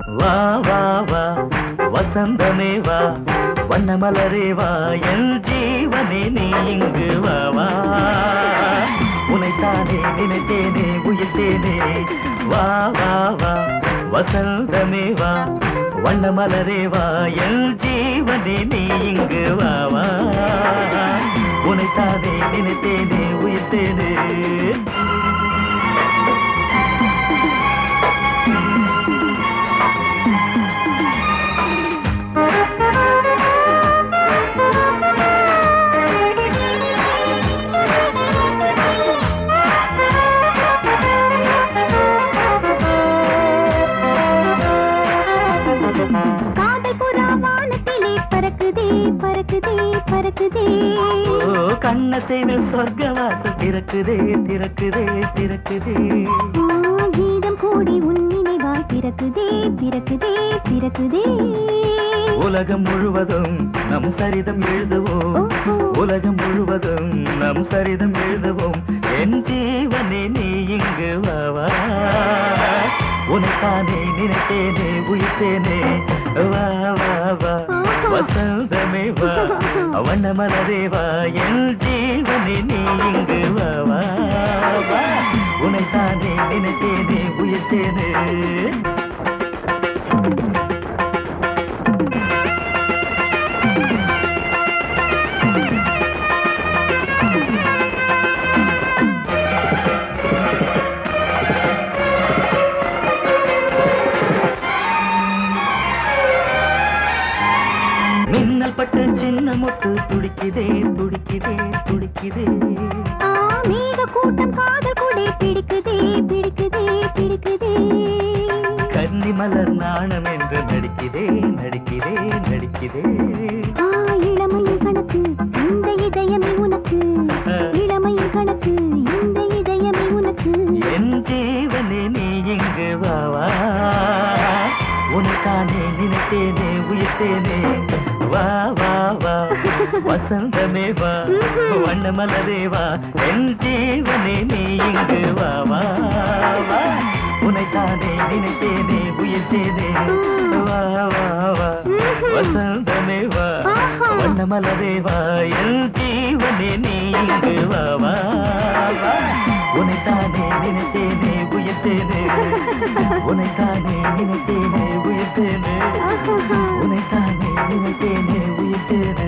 வா வா வா வசந்தமே வா வண்ணமலரே வா என் ஜீவனே நீ இங்கு வா வா உனைத்தானே நினைத்தேனே உயிர்த்தேனே வா வா வா வசந்தமே வா வண்ணமலரே வா என் ஜீவனே நீ இங்கு வா வா உனைத்தானே நினைத்தேனே உயிர்த்தேனே கண்ணசைவில் சொர்க்கவாசல் திறக்குதே திறக்குதே திறக்குதே கீதம் கூடி உன் நினைவாய் திறக்குதே திறக்குதே திறக்குதே உலகம் முழுவதும் நம் சரிதம் எழுதுவோம் உலகம் முழுவதும் நம் சரிதம் எழுதுவோம் என் ஜீவனே நீ இங்கு வா வா உனக்கானே நினைத்தேனே உயிர்த்தேனே வா வா வா வசந்தமே வா வண்ணமலரே வா என் ஜீவனே நீ இங்கு வா வா வா உனைத்தானே நினைத்தேனே உயிர்த்தேனே மின்னல் பட்டு சின்ன முட்டு துடிக்குதே துடிக்குதே துடிக்குதே மேக கூட்டம் காதல் கூட பிடிக்குதே பிடிக்குதே பிடிக்குதே கன்னி மலர் நாணம் என்று நடிக்குதே நடிக்குதே நடிக்குதே இளமையின் கணக்கு இந்த இதயமே உனக்கு இளமையின் கணக்கு இந்த இதயமே உனக்கு என் ஜீவனே நீ இங்கு வா வா உனக்கானே நினைத்தேனே உயிர்த்தேனே வா வா வா வசந்தமே வா வண்ணமலரே வா என் ஜீவனே நீ இங்கு வா வா வா உனைத்தானே நினைத்தேனே உயிர்த்தேனே வா வா வா வசந்தமே வா வண்ணமலரே வா என் ஜீவனே நீ இங்கு வா வா வா உனைத்தானே நினைத்தேனே உயிர்த்தேனே உனைத்தானே நினைத்தேனே உயிர்த்தேனே உனைத்தானே நினைத்தேனே உயிர்த்தேனே